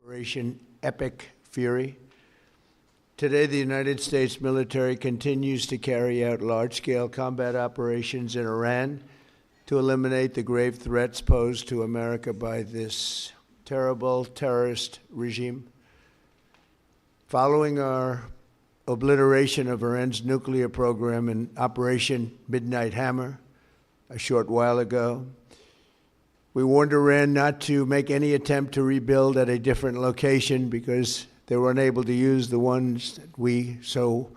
Operation Epic Fury. Today, the United States military continues to carry out large-scale combat operations in Iran to eliminate the grave threats posed to America by this terrible terrorist regime. Following our obliteration of Iran's nuclear program in Operation Midnight Hammer a short while ago, we warned Iran not to make any attempt to rebuild at a different location because they were unable to use the ones that we so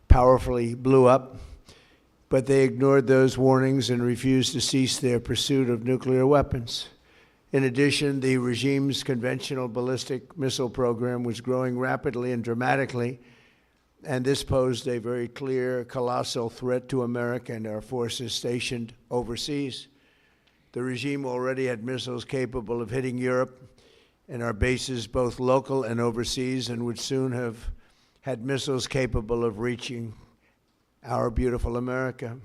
powerfully blew up. But they ignored those warnings and refused to cease their pursuit of nuclear weapons. In addition, the regime's conventional ballistic missile program was growing rapidly and dramatically, and this posed a very clear, colossal threat to America and our forces stationed overseas. The regime already had missiles capable of hitting Europe and our bases, both local and overseas, and would soon have had missiles capable of reaching our beautiful America.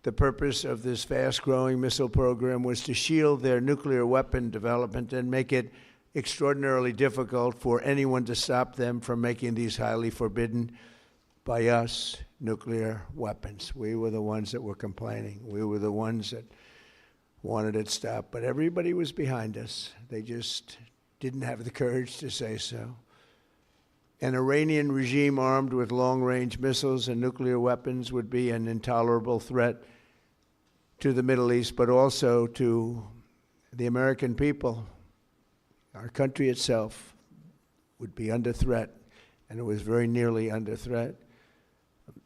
The purpose of this fast-growing missile program was to shield their nuclear weapon development and make it extraordinarily difficult for anyone to stop them from making these highly forbidden by us nuclear weapons. We were the ones that were complaining. We were the ones that wanted it stopped, but everybody was behind us. They just didn't have the courage to say so. An Iranian regime armed with long-range missiles and nuclear weapons would be an intolerable threat to the Middle East, but also to the American people. Our country itself would be under threat, and it was very nearly under threat.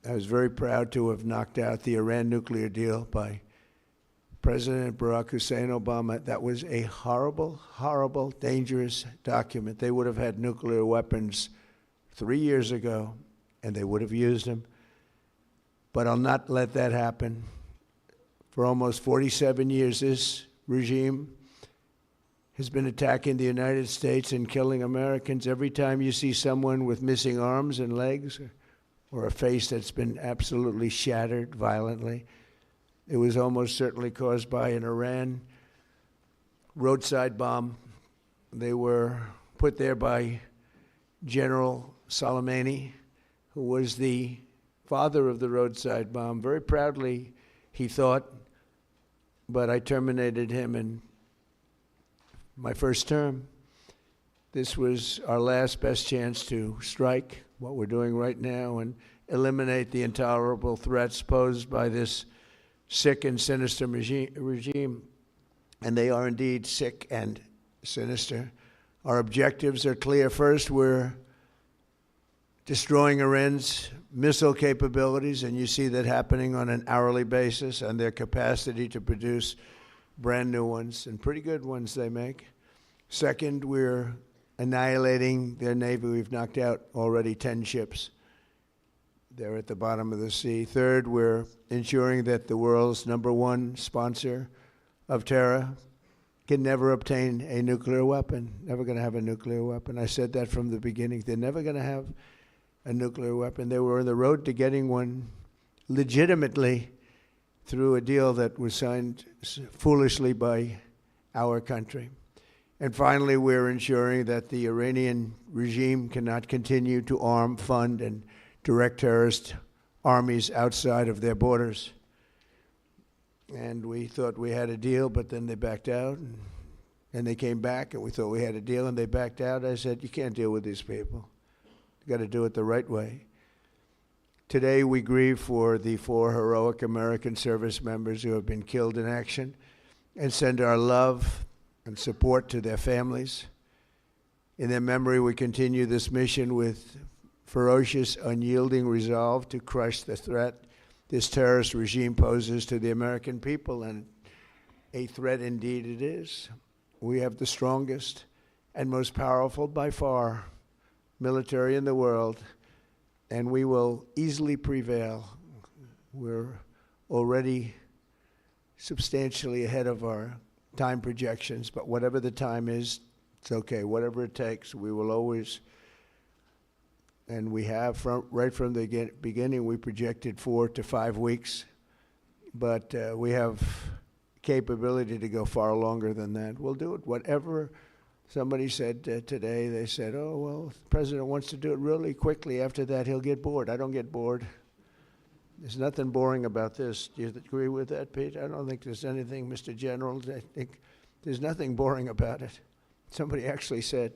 I was very proud to have knocked out the Iran nuclear deal by President Barack Hussein Obama. That was a horrible, horrible, dangerous document. They would have had nuclear weapons 3 years ago, and they would have used them. But I'll not let that happen. For almost 47 years, this regime has been attacking the United States and killing Americans. Every time you see someone with missing arms and legs or a face that's been absolutely shattered violently, it was almost certainly caused by an Iran roadside bomb. They were put there by General Soleimani, who was the father of the roadside bomb. Very proudly, he thought, but I terminated him in my first term. This was our last best chance to strike what we're doing right now and eliminate the intolerable threats posed by this sick and sinister regime. And they are indeed sick and sinister. Our objectives are clear. First, we're destroying Iran's missile capabilities, and you see that happening on an hourly basis, and their capacity to produce brand new ones, and pretty good ones they make. Second, we're annihilating their navy. We've knocked out already 10 ships. They're at the bottom of the sea. Third, we're ensuring that the world's #1 sponsor of terror can never obtain a nuclear weapon, never going to have a nuclear weapon. I said that from the beginning. They're never going to have a nuclear weapon. They were on the road to getting one legitimately through a deal that was signed foolishly by our country. And finally, we're ensuring that the Iranian regime cannot continue to arm, fund, and direct terrorist armies outside of their borders. And we thought we had a deal, but then they backed out. And they came back, and we thought we had a deal, and they backed out. I said, you can't deal with these people. You got to do it the right way. Today, we grieve for the 4 heroic American service members who have been killed in action and send our love and support to their families. In their memory, we continue this mission with ferocious, unyielding resolve to crush the threat this terrorist regime poses to the American people, and a threat indeed it is. We have the strongest and most powerful, by far, military in the world, and we will easily prevail. We're already substantially ahead of our time projections, but whatever the time is, it's okay. Whatever it takes, we will always. And we have, right from the beginning, we projected 4 to 5 weeks, but we have capability to go far longer than that. We'll do it whatever Somebody said today, they said, oh, well, if the president wants to do it really quickly. After that, he'll get bored. I don't get bored. There's nothing boring about this. Do you agree with that, Pete? I don't think there's anything, Mr. General. I think there's nothing boring about it. Somebody actually said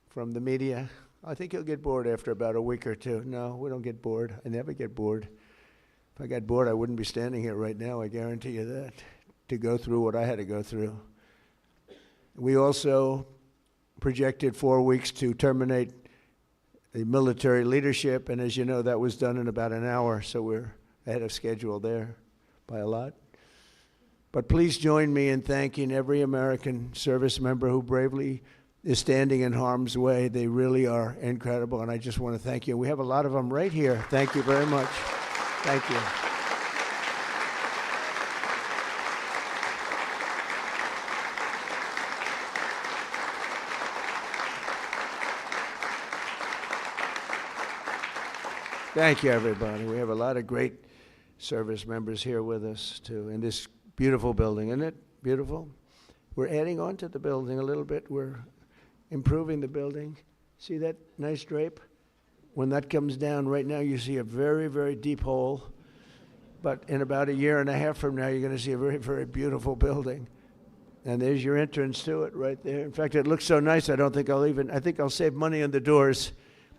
from the media, I think he'll get bored after about a week or two. No, we don't get bored. I never get bored. If I got bored, I wouldn't be standing here right now, I guarantee you that, to go through what I had to go through. We also projected 4 weeks to terminate the military leadership, and as you know, that was done in about an hour, so we're ahead of schedule there by a lot. But please join me in thanking every American service member who bravely is standing in harm's way. They really are incredible, and I just want to thank you. We have a lot of them right here. Thank you very much. Thank you. Thank you, everybody. We have a lot of great service members here with us, too, in this beautiful building. Isn't it beautiful? We're adding on to the building a little bit. We're improving the building. See that nice drape? When that comes down, right now you see a very, very deep hole. But in about a year and a half from now, you're going to see a very, very beautiful building. And there's your entrance to it right there. In fact, it looks so nice, I think I'll save money on the doors,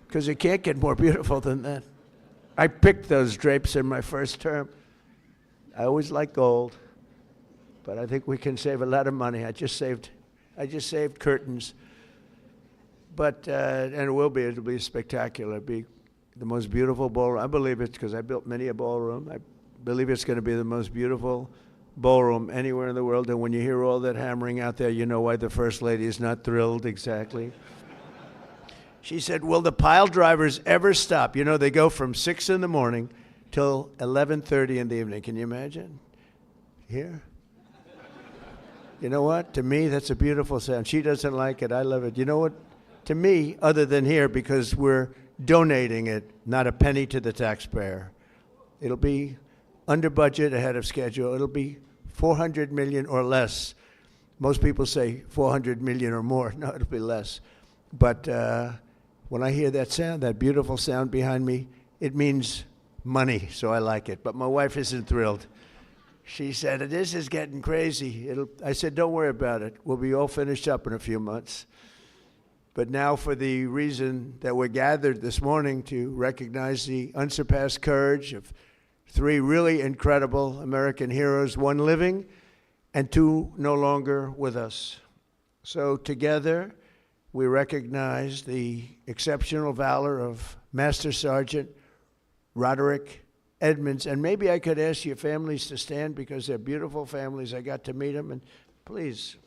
because it can't get more beautiful than that. I picked those drapes in my first term. I always like gold, but I think we can save a lot of money. I just saved curtains. But, and it'll be spectacular. It'll be the most beautiful ballroom. I believe it's because I built many a ballroom. I believe it's going to be the most beautiful ballroom anywhere in the world. And when you hear all that hammering out there, you know why the First Lady is not thrilled exactly. She said, will the pile drivers ever stop? You know, they go from 6 in the morning till 11:30 in the evening. Can you imagine? Here? You know what? To me, that's a beautiful sound. She doesn't like it. I love it. You know what? To me, other than here, because we're donating it, not a penny to the taxpayer. It'll be under budget, ahead of schedule. It'll be $400 million or less. Most people say $400 million or more. No, it'll be less. But when I hear that sound, that beautiful sound behind me, it means money, so I like it. But my wife isn't thrilled. She said, this is getting crazy. I said, don't worry about it. We'll be all finished up in a few months. But now for the reason that we're gathered this morning to recognize the unsurpassed courage of 3 really incredible American heroes, 1 living and 2 no longer with us. So together, we recognize the exceptional valor of Master Sergeant Roderick Edmonds. And maybe I could ask your families to stand, because they're beautiful families. I got to meet them, and please.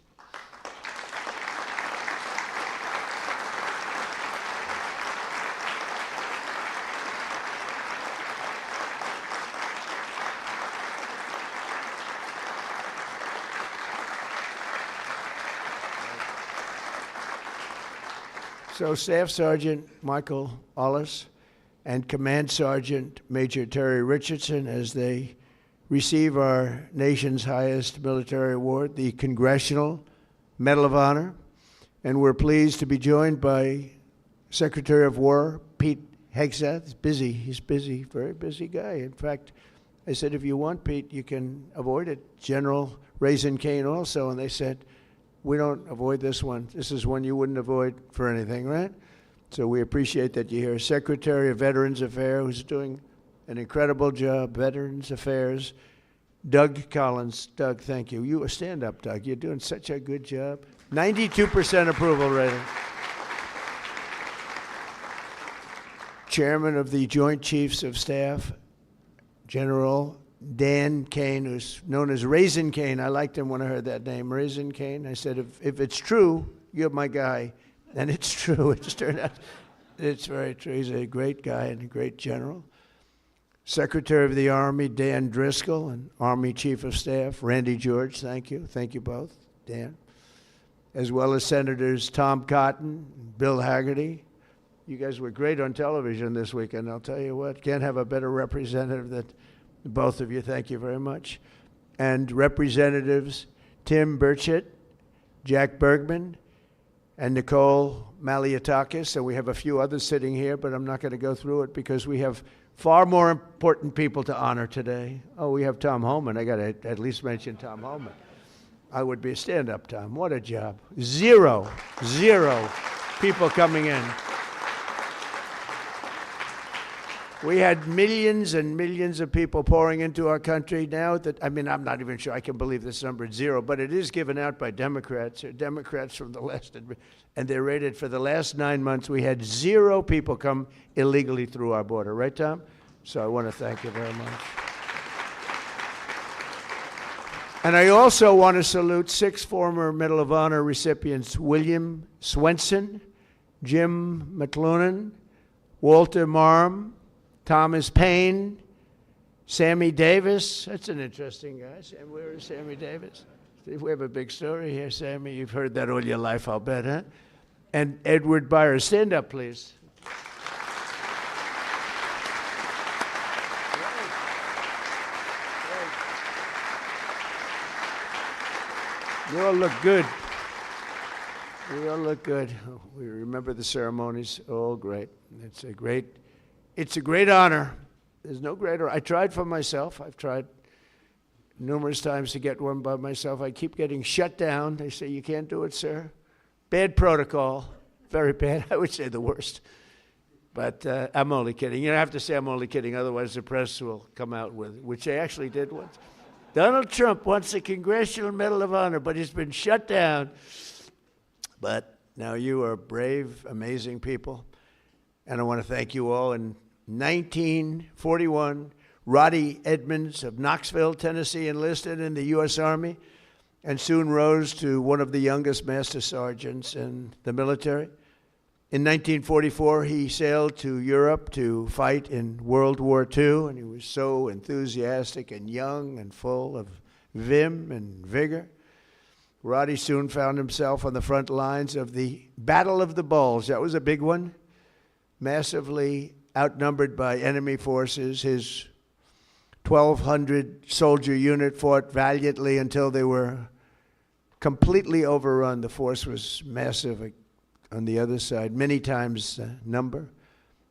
So Staff Sergeant Michael Ollis and Command Sergeant Major Terry Richardson, as they receive our nation's highest military award, the Congressional Medal of Honor. And we're pleased to be joined by Secretary of War Pete Hegseth. He's busy, very busy guy. In fact, I said, if you want, Pete, you can avoid it. General Raisin Cane also, and they said, we don't avoid this one. This is one you wouldn't avoid for anything, right? So we appreciate that you're here. Secretary of Veterans Affairs, who's doing an incredible job, Veterans Affairs, Doug Collins. Doug, thank you. You stand up, Doug. You're doing such a good job. 92% approval rating. Chairman of the Joint Chiefs of Staff, General Dan Kane, who's known as Raisin Kane. I liked him when I heard that name, Raisin Kane. I said, if it's true, you're my guy. And it's true. It just turned out it's very true. He's a great guy and a great general. Secretary of the Army, Dan Driscoll, and Army Chief of Staff, Randy George. Thank you. Thank you both, Dan. As well as Senators Tom Cotton, Bill Hagerty. You guys were great on television this weekend. I'll tell you what, can't have a better representative than both of you. Thank you very much. And Representatives Tim Burchett, Jack Bergman, and Nicole Maliotakis, and we have a few others sitting here, but I'm not going to go through it because we have far more important people to honor today. Oh, we have Tom Holman. I got to at least mention Tom Holman. I would be stand up, Tom. What a job. Zero people coming in. We had millions and millions of people pouring into our country now that, I mean, I'm not even sure I can believe this number is zero, but it is given out by Democrats. Democrats from the last, and they're rated for the last 9 months. We had 0 people come illegally through our border. Right, Tom? So I want to thank you very much. And I also want to salute 6 former Medal of Honor recipients: William Swenson, Jim McLuhan, Walter Marm, Thomas Paine, Sammy Davis. That's an interesting guy. Where is Sammy Davis? We have a big story here, Sammy. You've heard that all your life, I'll bet, huh? And Edward Byers. Stand up, please. You all look good. We all look good. We remember the ceremonies. All great. It's a great honor. There's no greater. I tried for myself. I've tried numerous times to get one by myself. I keep getting shut down. They say, you can't do it, sir. Bad protocol. Very bad. I would say the worst. But I'm only kidding. You don't have to say I'm only kidding. Otherwise, the press will come out with it, which they actually did once. Donald Trump wants a Congressional Medal of Honor, but he's been shut down. But now you are brave, amazing people. And I want to thank you all. In 1941, Roddy Edmonds of Knoxville, Tennessee, enlisted in the U.S. Army and soon rose to one of the youngest master sergeants in the military. In 1944, he sailed to Europe to fight in World War II, and he was so enthusiastic and young and full of vim and vigor. Roddy soon found himself on the front lines of the Battle of the Bulge. That was a big one. Massively outnumbered by enemy forces, his 1,200 soldier unit fought valiantly until they were completely overrun. The force was massive on the other side, many times the number.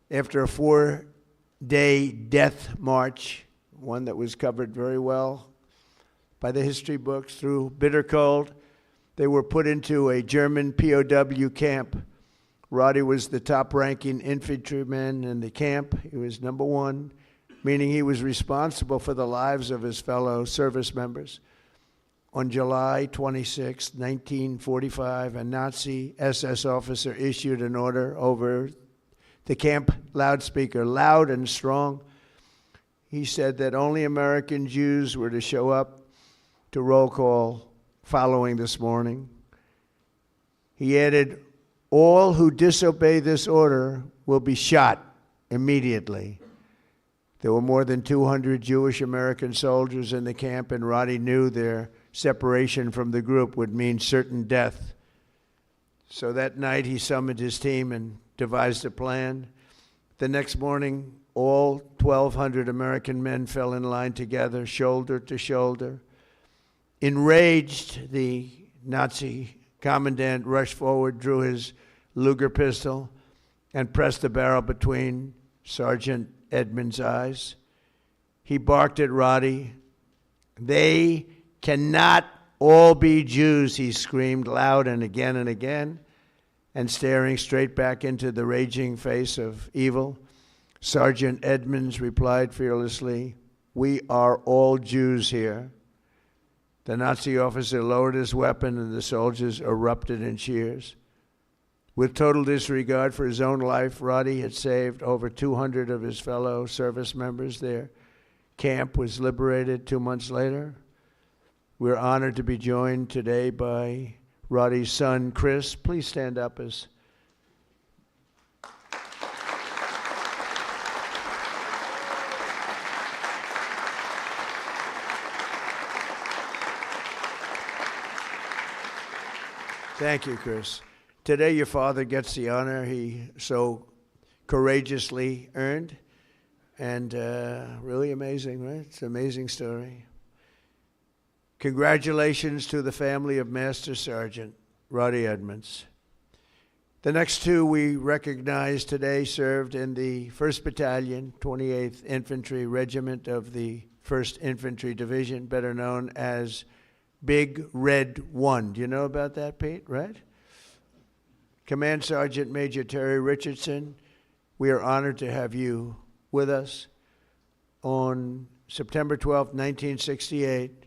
After a 4-day death march, one that was covered very well by the history books, through bitter cold, they were put into a German POW camp. Roddy was the top-ranking infantryman in the camp. He was number 1, meaning he was responsible for the lives of his fellow service members. On July 26, 1945, a Nazi SS officer issued an order over the camp loudspeaker, loud and strong. He said that only American Jews were to show up to roll call following this morning. He added, all who disobey this order will be shot immediately. There were more than 200 Jewish American soldiers in the camp, and Roddy knew their separation from the group would mean certain death. So that night he summoned his team and devised a plan. The next morning, all 1,200 American men fell in line together, shoulder to shoulder. Enraged, the Nazi commandant rushed forward, drew his Luger pistol, and pressed the barrel between Sergeant Edmonds' eyes. He barked at Roddy. They cannot all be Jews, he screamed loud and again, and staring straight back into the raging face of evil. Sergeant Edmonds replied fearlessly, we are all Jews here. The Nazi officer lowered his weapon and the soldiers erupted in cheers. With total disregard for his own life, Roddy had saved over 200 of his fellow service members. Their camp was liberated 2 months later. We're honored to be joined today by Roddy's son, Chris. Please stand up as Thank you, Chris. Today, your father gets the honor he so courageously earned, and really amazing, right? It's an amazing story. Congratulations to the family of Master Sergeant Roddy Edmonds. The next two we recognize today served in the 1st Battalion, 28th Infantry Regiment of the 1st Infantry Division, better known as Big Red 1. Do you know about that, Pete, right? Command Sergeant Major Terry Richardson, we are honored to have you with us. On September 12, 1968,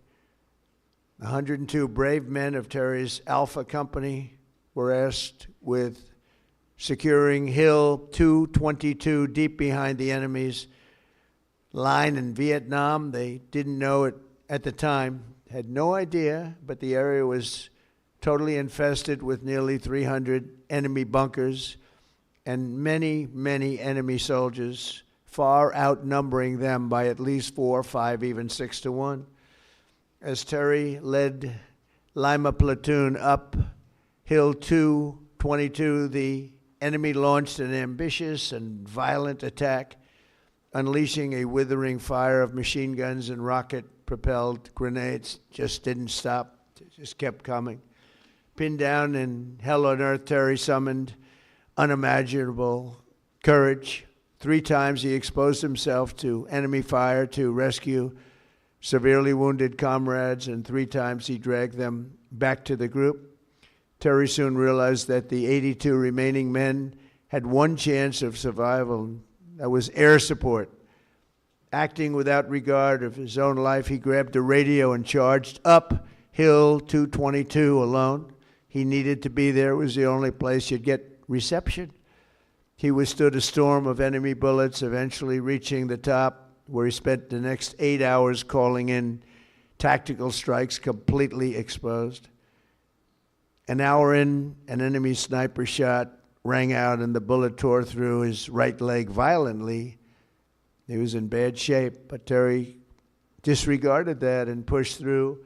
102 brave men of Terry's Alpha Company were asked with securing Hill 222 deep behind the enemy's line in Vietnam. They didn't know it at the time, had no idea, but the area was totally infested with nearly 300 enemy bunkers and many, many enemy soldiers, far outnumbering them by at least 4, 5, even 6 to 1. As Terry led Lima Platoon up Hill 222, the enemy launched an ambitious and violent attack, unleashing a withering fire of machine guns and rocket-propelled grenades. Just didn't stop, just kept coming. Pinned down in hell on earth, Terry summoned unimaginable courage. 3 times he exposed himself to enemy fire to rescue severely wounded comrades, and 3 times he dragged them back to the group. Terry soon realized that the 82 remaining men had one chance of survival, and that was air support. Acting without regard of his own life, he grabbed a radio and charged up Hill 222 alone. He needed to be there. It was the only place you'd get reception. He withstood a storm of enemy bullets, eventually reaching the top, where he spent the next 8 hours calling in tactical strikes, completely exposed. An hour in, an enemy sniper shot rang out and the bullet tore through his right leg violently. He was in bad shape, but Terry disregarded that and pushed through.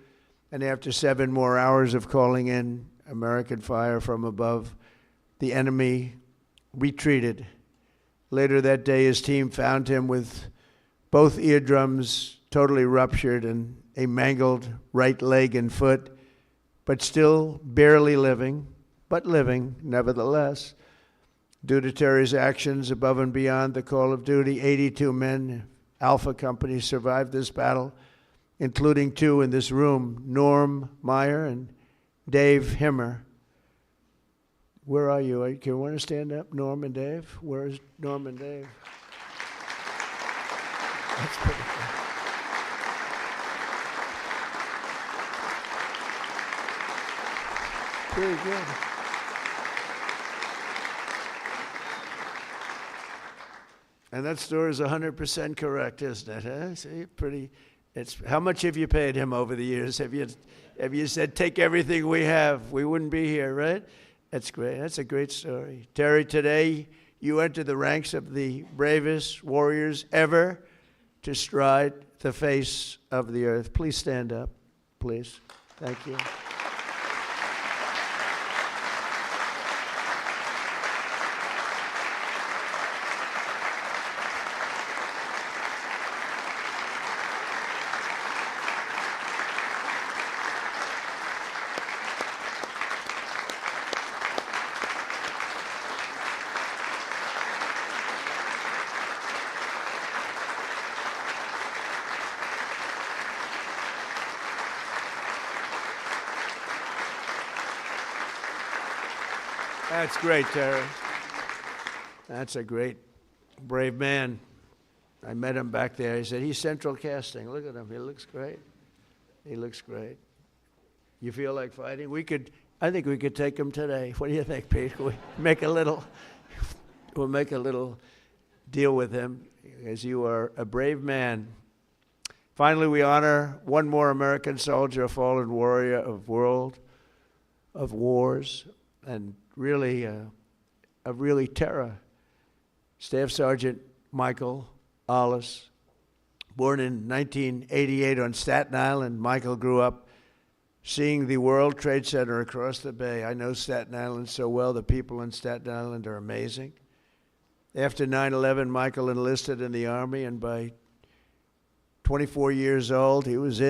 And after 7 more hours of calling in American fire from above, the enemy retreated. Later that day, his team found him with both eardrums totally ruptured and a mangled right leg and foot, but still barely living, but living nevertheless. Due to Terry's actions above and beyond the call of duty, 82 men, Alpha Company, survived this battle, including 2 in this room, Norm Meyer and Dave Himmer. Where are you? Can you want to stand up, Norm and Dave? Where's Norm and Dave? That's pretty good. Pretty good. And that story is 100% correct, isn't it? Huh? See, pretty. It's how much have you paid him over the years? Have you said take everything we have? We wouldn't be here, right? That's great. That's a great story, Terry. Today you enter the ranks of the bravest warriors ever to stride the face of the earth. Please stand up, please. Thank you. That's great, Terry. That's a great, brave man. I met him back there. He said, he's central casting. Look at him. He looks great. He looks great. You feel like fighting? I think we could take him today. What do you think, Pete? We'll make a little deal with him, as you are a brave man. Finally, we honor one more American soldier, a fallen warrior of world, of wars, and really terror. Staff Sergeant Michael Ollis, born in 1988 on Staten Island. Michael grew up seeing the World Trade Center across the bay. I know Staten Island so well. The people in Staten Island are amazing. After 9/11, Michael enlisted in the Army, and by 24 years old, he was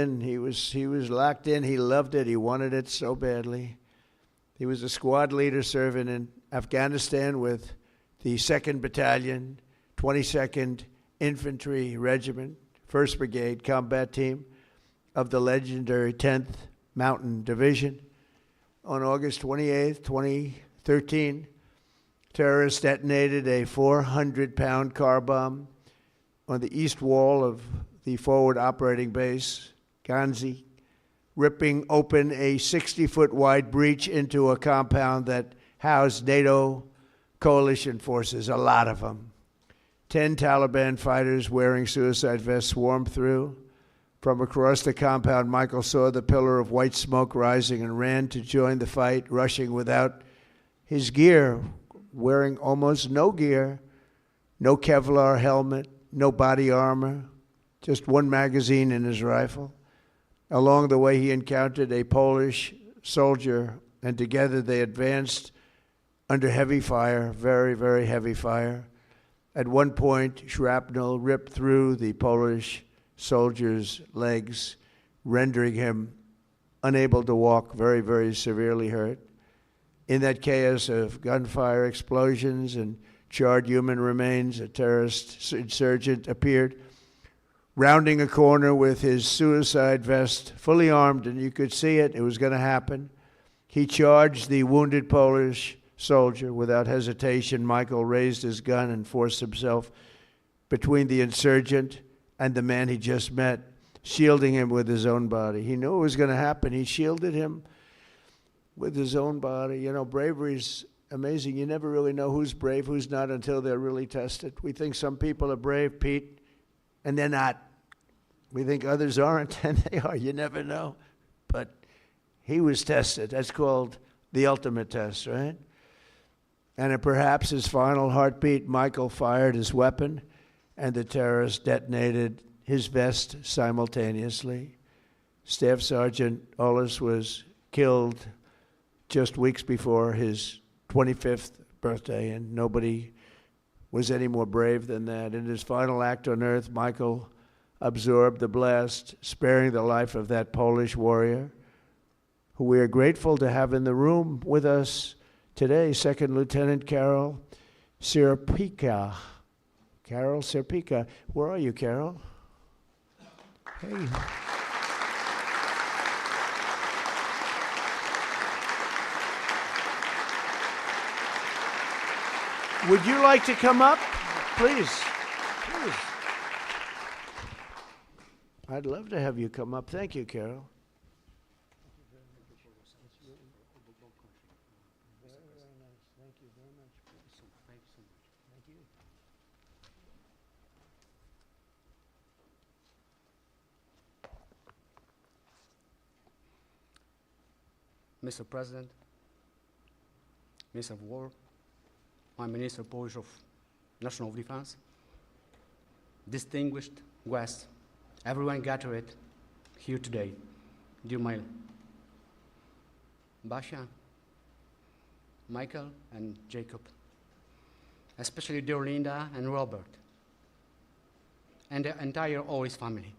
locked in. He loved it. He wanted it so badly. He was a squad leader serving in Afghanistan with the 2nd Battalion, 22nd Infantry Regiment, 1st Brigade Combat Team of the legendary 10th Mountain Division. On August 28, 2013, terrorists detonated a 400-pound car bomb on the east wall of the forward operating base, Ghazni, ripping open a 60-foot wide breach into a compound that housed NATO coalition forces, a lot of them. 10 Taliban fighters wearing suicide vests swarmed through. From across the compound, Michael saw the pillar of white smoke rising and ran to join the fight, rushing without his gear, wearing almost no gear, no Kevlar helmet, no body armor, just one magazine in his rifle. Along the way, he encountered a Polish soldier, and together they advanced under heavy fire, very, very heavy fire. At one point, shrapnel ripped through the Polish soldier's legs, rendering him unable to walk, very, very severely hurt. In that chaos of gunfire, explosions, and charred human remains, a terrorist insurgent appeared, rounding a corner with his suicide vest, fully armed, and you could see it. It was going to happen. He charged the wounded Polish soldier without hesitation. Michael raised his gun and forced himself between the insurgent and the man he just met, shielding him with his own body. He knew it was going to happen. He shielded him with his own body. You know, bravery's amazing. You never really know who's brave, who's not, until they're really tested. We think some people are brave, Pete, and they're not. We think others aren't, and they are. You never know. But he was tested. That's called the ultimate test, right? And at perhaps his final heartbeat, Michael fired his weapon, and the terrorist detonated his vest simultaneously. Staff Sergeant Ollis was killed just weeks before his 25th birthday, and nobody was any more brave than that. In his final act on earth, Michael absorbed the blast, sparing the life of that Polish warrior, who we are grateful to have in the room with us today, Second Lieutenant Carol Sierpika. Carol Sierpika. Where are you, Carol? Hey. Would you like to come up? Please. Please. I'd love to have you come up. Thank you, Carol. Mr. President, Minister of War, my Minister Polish of National Defense, distinguished guests, everyone gathered here today, dear my Basia, Michael, and Jacob, especially dear Linda and Robert, and the entire Ollis family.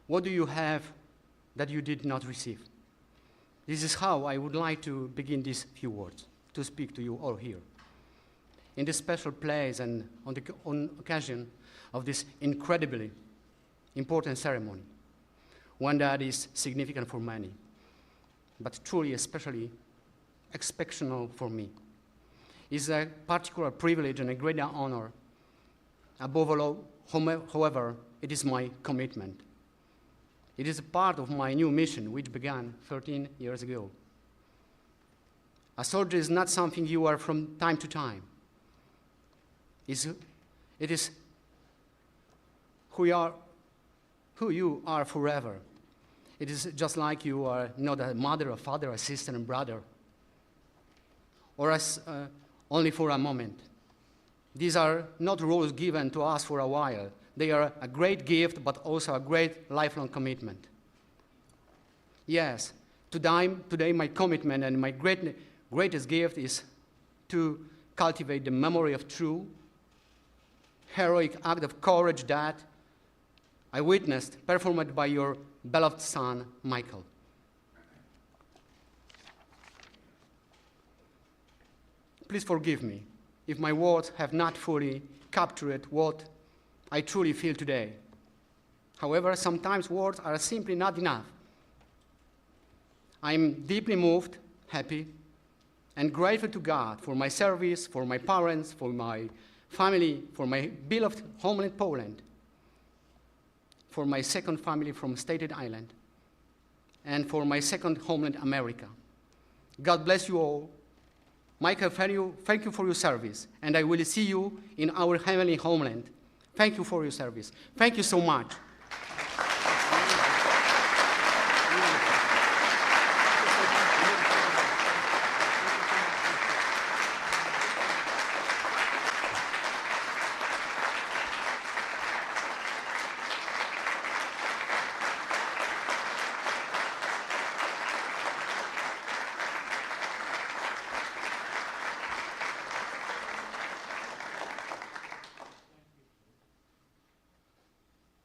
What do you have that you did not receive? This is how I would like to begin these few words, to speak to you all here. In this special place and on occasion of this incredibly important ceremony, one that is significant for many, but truly especially exceptional for me, is a particular privilege and a great honor. Above all, however, it is my commitment. It is a part of my new mission, which began 13 years ago. A soldier is not something you are from time to time. It is who you are forever. It is just like you are not a mother, a father, a sister, and brother, or as only for a moment. These are not roles given to us for a while. They are a great gift, but also a great lifelong commitment. Yes, today my commitment and my greatest gift is to cultivate the memory of true, heroic act of courage that I witnessed performed by your beloved son, Michael. please forgive me if my words have not fully captured what I truly feel today. However, sometimes words are simply not enough. I'm deeply moved, happy, and grateful to God for my service, for my parents, for my family, for my beloved homeland Poland, for my second family from Staten Island, and for my second homeland America. God bless you all. Michael, thank you for your service, and I will see you in our heavenly homeland. Thank you for your service. Thank you so much.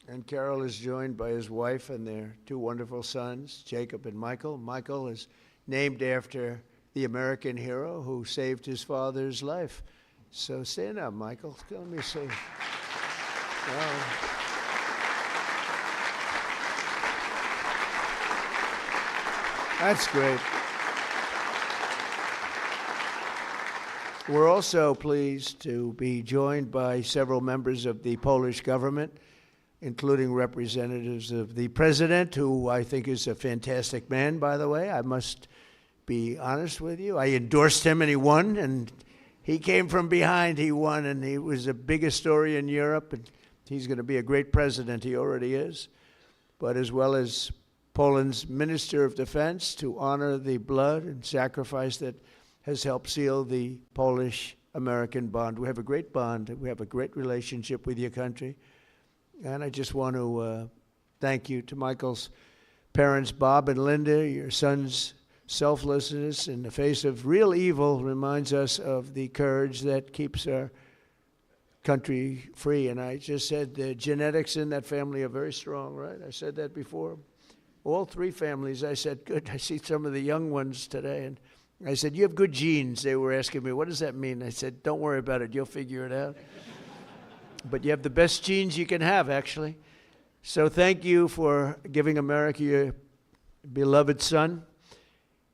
And Carol is joined by his wife and their two wonderful sons, Jacob and Michael. Michael is named after the American hero who saved his father's life. So stand up, Michael. Let me see. That's great. We're also pleased to be joined by several members of the Polish government, including representatives of the president, who I think is a fantastic man, by the way. I must be honest with you. I endorsed him and he won, and he came from behind, he won, and he was the biggest story in Europe, and he's going to be a great president. He already is. But as well as Poland's Minister of Defense, to honor the blood and sacrifice that has helped seal the Polish-American bond. We have a great bond. We have a great relationship with your country. And I just want to thank you to Michael's parents, Bob and Linda. Your son's selflessness in the face of real evil reminds us of the courage that keeps our country free. And I just said the genetics in that family are very strong, right? I said that before. All three families, I said, good. I see some of the young ones today. And I said, you have good genes. They were asking me, what does that mean? I said, don't worry about it. You'll figure it out. But you have the best genes you can have, actually. So thank you for giving America your beloved son.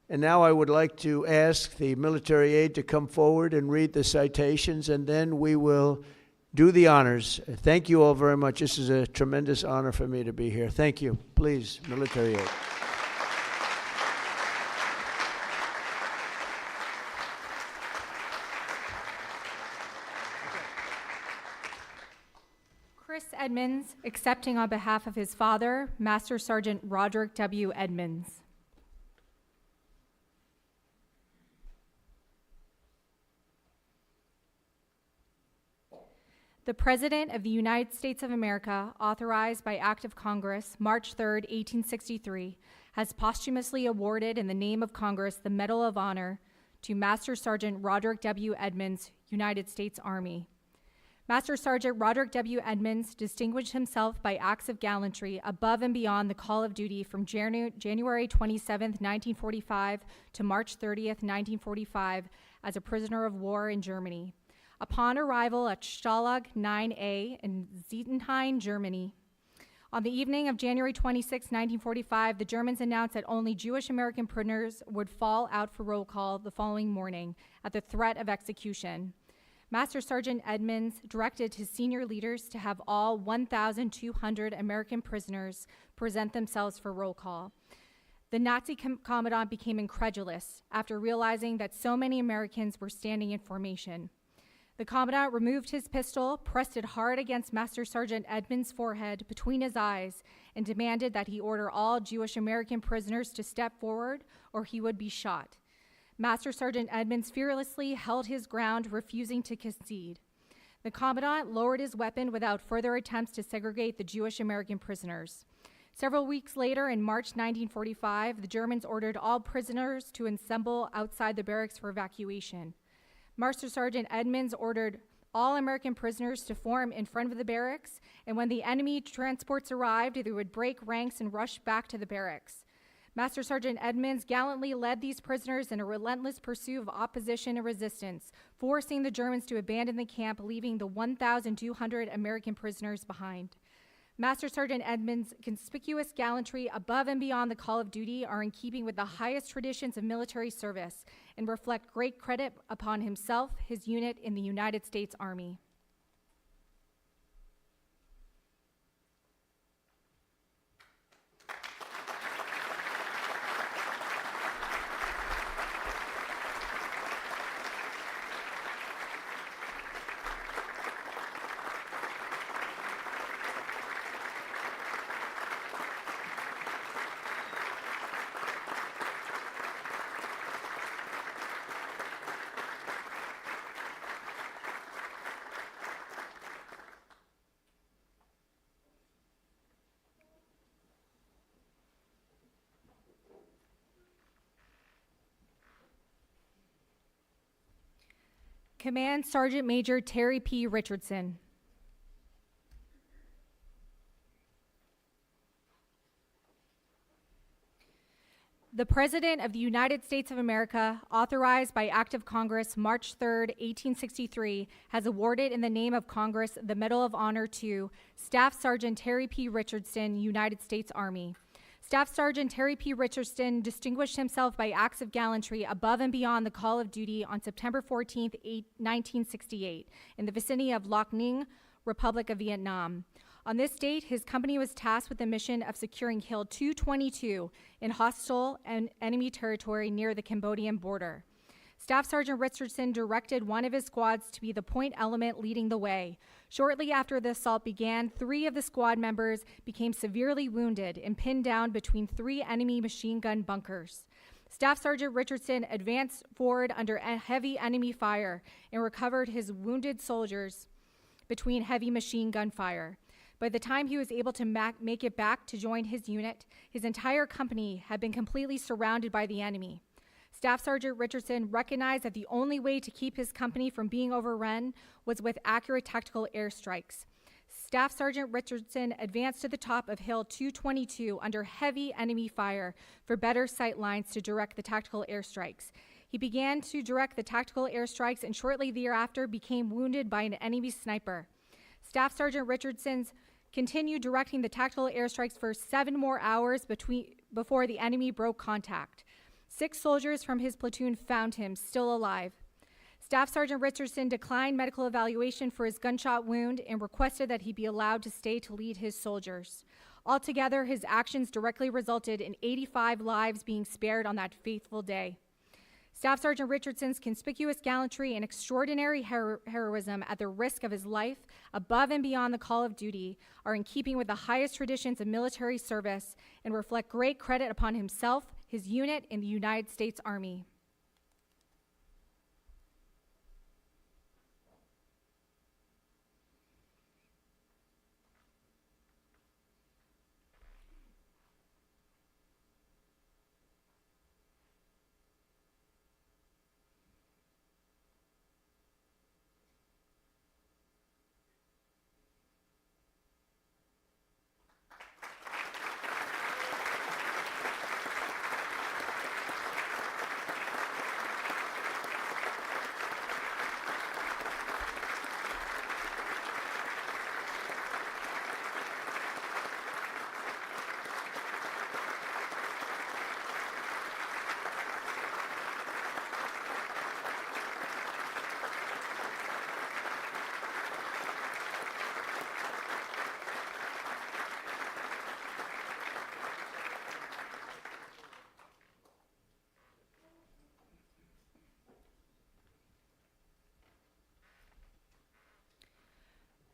And now I would like to ask the military aide to come forward and read the citations, and then we will do the honors. Thank you all very much. This is a tremendous honor for me to be here. Thank you. Please, military aide. Chris Edmonds, accepting on behalf of his father, Master Sergeant Roderick W. Edmonds. The President of the United States of America, authorized by Act of Congress, March 3, 1863, has posthumously awarded in the name of Congress the Medal of Honor to Master Sergeant Roderick W. Edmonds, United States Army. Master Sergeant Roderick W. Edmonds distinguished himself by acts of gallantry above and beyond the call of duty from January 27, 1945 to March 30, 1945 as a prisoner of war in Germany. Upon arrival at Stalag 9A in Zietenhain, Germany, on the evening of January 26, 1945, the Germans announced that only Jewish American prisoners would fall out for roll call the following morning at the threat of execution. Master Sergeant Edmonds directed his senior leaders to have all 1,200 American prisoners present themselves for roll call. The Nazi commandant became incredulous after realizing that so many Americans were standing in formation. The commandant removed his pistol, pressed it hard against Master Sergeant Edmonds' forehead between his eyes, and demanded that he order all Jewish American prisoners to step forward or he would be shot. Master Sergeant Edmonds fearlessly held his ground, refusing to concede. The commandant lowered his weapon without further attempts to segregate the Jewish American prisoners. Several weeks later, in March 1945, the Germans ordered all prisoners to assemble outside the barracks for evacuation. Master Sergeant Edmonds ordered all American prisoners to form in front of the barracks, and when the enemy transports arrived, they would break ranks and rush back to the barracks. Master Sergeant Edmonds gallantly led these prisoners in a relentless pursuit of opposition and resistance, forcing the Germans to abandon the camp, leaving the 1,200 American prisoners behind. Master Sergeant Edmonds' conspicuous gallantry above and beyond the call of duty are in keeping with the highest traditions of military service and reflect great credit upon himself, his unit, in the United States Army. Command Sergeant Major Terry P. Richardson. The President of the United States of America, authorized by Act of Congress March 3, 1863, has awarded in the name of Congress the Medal of Honor to Staff Sergeant Terry P. Richardson, United States Army. Staff Sergeant Terry P. Richardson distinguished himself by acts of gallantry above and beyond the call of duty on September 14, 1968, in the vicinity of Loc Ninh, Republic of Vietnam. On this date, his company was tasked with the mission of securing Hill 222 in hostile and enemy territory near the Cambodian border. Staff Sergeant Richardson directed one of his squads to be the point element leading the way. Shortly after the assault began, 3 of the squad members became severely wounded and pinned down between 3 enemy machine gun bunkers. Staff Sergeant Richardson advanced forward under heavy enemy fire and recovered his wounded soldiers between heavy machine gun fire. By the time he was able to make it back to join his unit, his entire company had been completely surrounded by the enemy. Staff Sergeant Richardson recognized that the only way to keep his company from being overrun was with accurate tactical airstrikes. Staff Sergeant Richardson advanced to the top of Hill 222 under heavy enemy fire for better sight lines to direct the tactical airstrikes. He began to direct the tactical airstrikes and shortly thereafter became wounded by an enemy sniper. Staff Sergeant Richardson's continued directing the tactical airstrikes for 7 more hours before the enemy broke contact. 6 soldiers from his platoon found him still alive. Staff Sergeant Richardson declined medical evaluation for his gunshot wound and requested that he be allowed to stay to lead his soldiers. Altogether, his actions directly resulted in 85 lives being spared on that fateful day. Staff Sergeant Richardson's conspicuous gallantry and extraordinary heroism at the risk of his life, above and beyond the call of duty, are in keeping with the highest traditions of military service and reflect great credit upon himself, his unit, and the United States Army.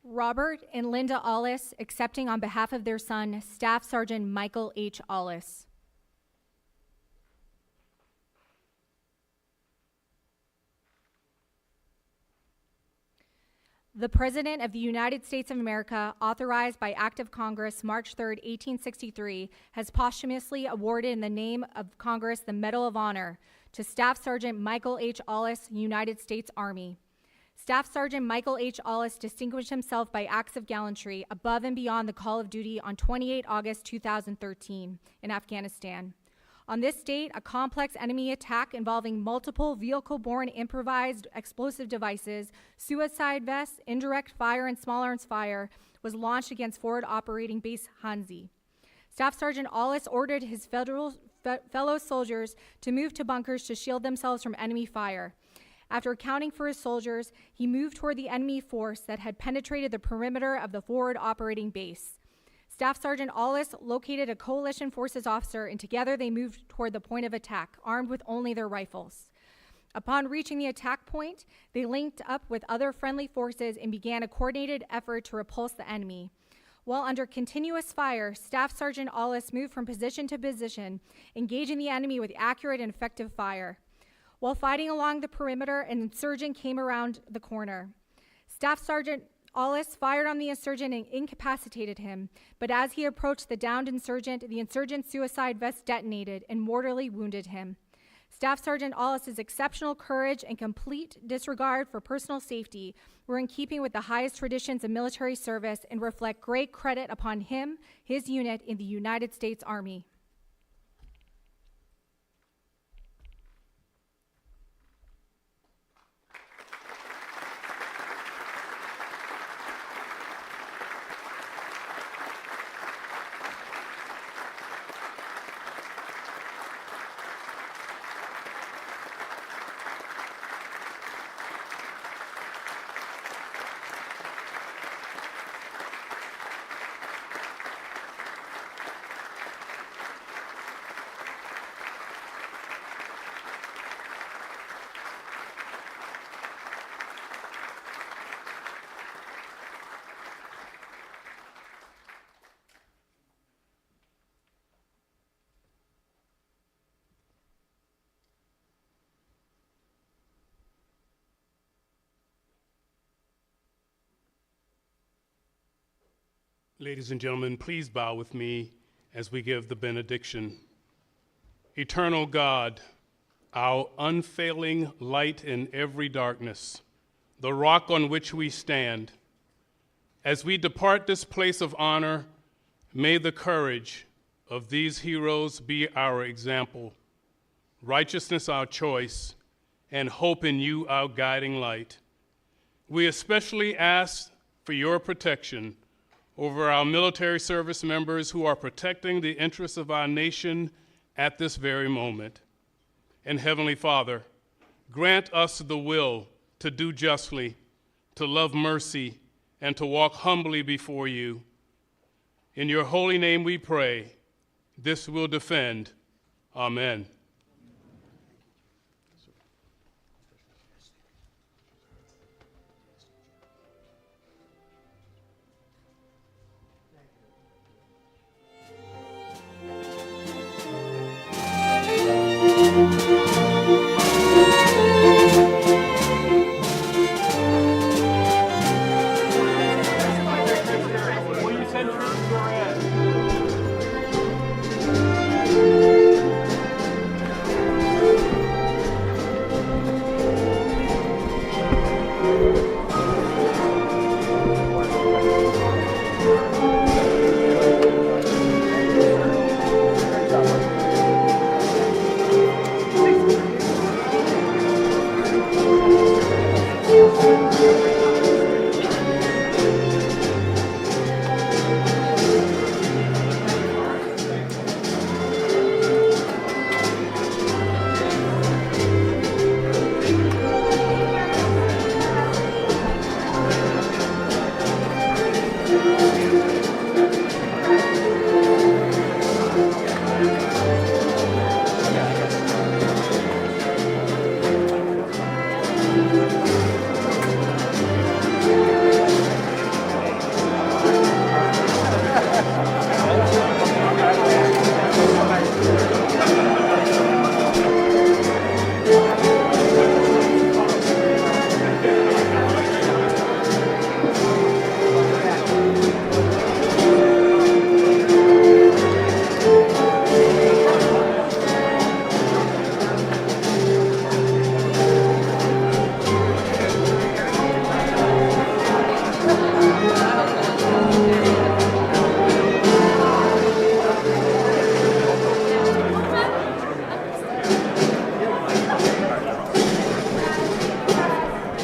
Robert and Linda Ollis, accepting on behalf of their son, Staff Sergeant Michael H. Ollis. The President of the United States of America, authorized by Act of Congress March 3, 1863, has posthumously awarded in the name of Congress the Medal of Honor to Staff Sergeant Michael H. Ollis, United States Army. Staff Sergeant Michael H. Ollis distinguished himself by acts of gallantry above and beyond the call of duty on 28 August 2013 in Afghanistan. On this date, a complex enemy attack involving multiple vehicle-borne improvised explosive devices, suicide vests, indirect fire, and small arms fire was launched against Forward Operating Base Hanzi. Staff Sergeant Aulis ordered his fellow soldiers to move to bunkers to shield themselves from enemy fire. After accounting for his soldiers, he moved toward the enemy force that had penetrated the perimeter of the Forward Operating Base. Staff Sergeant Aulis located a coalition forces officer, and together they moved toward the point of attack, armed with only their rifles. Upon reaching the attack point, they linked up with other friendly forces and began a coordinated effort to repulse the enemy. While under continuous fire, Staff Sergeant Aulis moved from position to position, engaging the enemy with accurate and effective fire. While fighting along the perimeter, an insurgent came around the corner. Staff Sergeant Aulis fired on the insurgent and incapacitated him, but as he approached the downed insurgent, the insurgent's suicide vest detonated and mortally wounded him. Staff Sergeant Aulis' exceptional courage and complete disregard for personal safety were in keeping with the highest traditions of military service and reflect great credit upon him, his unit in the United States Army. Ladies and gentlemen, please bow with me as we give the benediction. Eternal God, our unfailing light in every darkness, the rock on which we stand, as we depart this place of honor, may the courage of these heroes be our example, righteousness our choice, and hope in you our guiding light. We especially ask for your protection over our military service members who are protecting the interests of our nation at this very moment. And Heavenly Father, grant us the will to do justly, to love mercy, and to walk humbly before you. In your holy name we pray. This we'll defend. Amen.